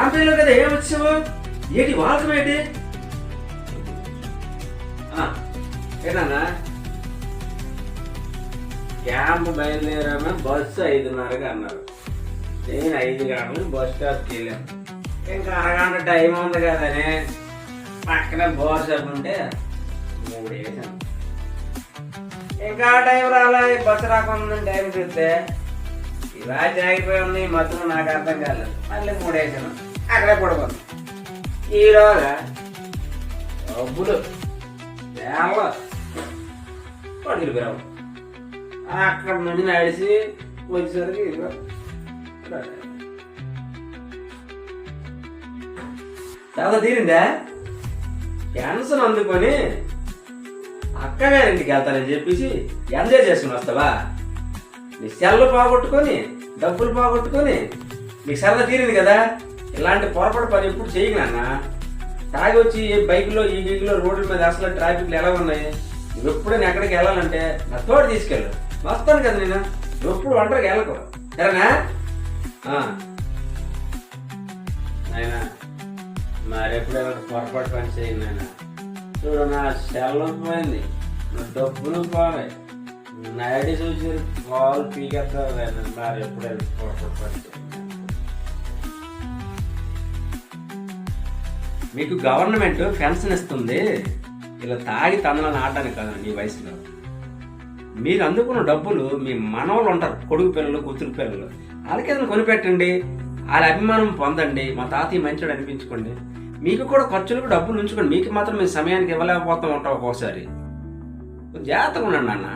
క్యాంపెయిన్లో కదా ఏం వచ్చావు? ఏంటి వాడకం ఏంటి? ఏనా క్యాంప్ బయలుదేరామా, బస్సు 5:30కి అన్నారు. నేను 5 గంటలకు బస్ స్టాప్కి వెళ్ళాను. ఇంకా అరగంట టైం ఉంది కదని పక్కన బోర్ షాప్ ఉంటే 3 వేసాను. ఇంకా టైం రాలే, బస్సు రాకుండా టైం చూస్తే ఇలా జాగిపోయి ఉంది. మొత్తం నాకు అర్థం కాలేదు. మళ్ళీ 3 వేసాను. అక్కడే పడుకుంది. ఈలోగా డబ్బులు వేళ పడుకులిపోయావు. అక్కడ నుండి నడిచి వచ్చేసరికి చాలా తీరిందా? క్యాన్సర్ అందుకొని అక్కగారింటికి వెళ్తానని చెప్పేసి ఎంజాయ్ చేసుకుని వస్తావా? నీ సెల్లు పోగొట్టుకొని డబ్బులు పోగొట్టుకొని నీకు సరదా తీరింది కదా. ఇలాంటి పొరపాటు పని ఎప్పుడు చేయకు నాన్న. తాగి వచ్చి బైక్లో ఈ గీకులో రోడ్ల మీద అసలు ట్రాఫిక్లు ఎలా ఉన్నాయి? నువ్వు ఎప్పుడైనా ఎక్కడికి వెళ్ళాలంటే నా తోడు తీసుకెళ్ళు. వస్తాను కదా నేను. నువ్వు ఎప్పుడు ఒంటరికి వెళ్ళకు సరేనా? నాయనా మరెప్పుడైనా పొరపాటు పని చేయి నాయన. చూడు నా సెల్లు పోయింది, నా డబ్బులు పోయి, నా ఐడి చూసి కాల్ పీకెత్తావు నాయన. మరి ఎప్పుడైనా పొరపాటు పని చేయి. మీకు గవర్నమెంట్ పెన్షన్ ఇస్తుంది. ఇలా తాగి తందనాన్ని ఆడడానికి కాదు. ఈ వయసులో మీరు అందుకున్న డబ్బులు మీ మనవలు ఉంటారు, కొడుకు పిల్లలు కూతురు పిల్లలు, వాళ్ళకి ఏదైనా కొనిపెట్టండి. వాళ్ళ అభిమానం పొందండి. మా తాతయ్య మంచివాడు అనిపించుకోండి. మీకు కూడా ఖర్చులకు డబ్బులు ఉంచుకోండి. మీకు మాత్రం మీ సమయానికి ఇవ్వలేకపోతూ ఉంటాం ఒక్కోసారి. జాగ్రత్తగా ఉండండి అన్న.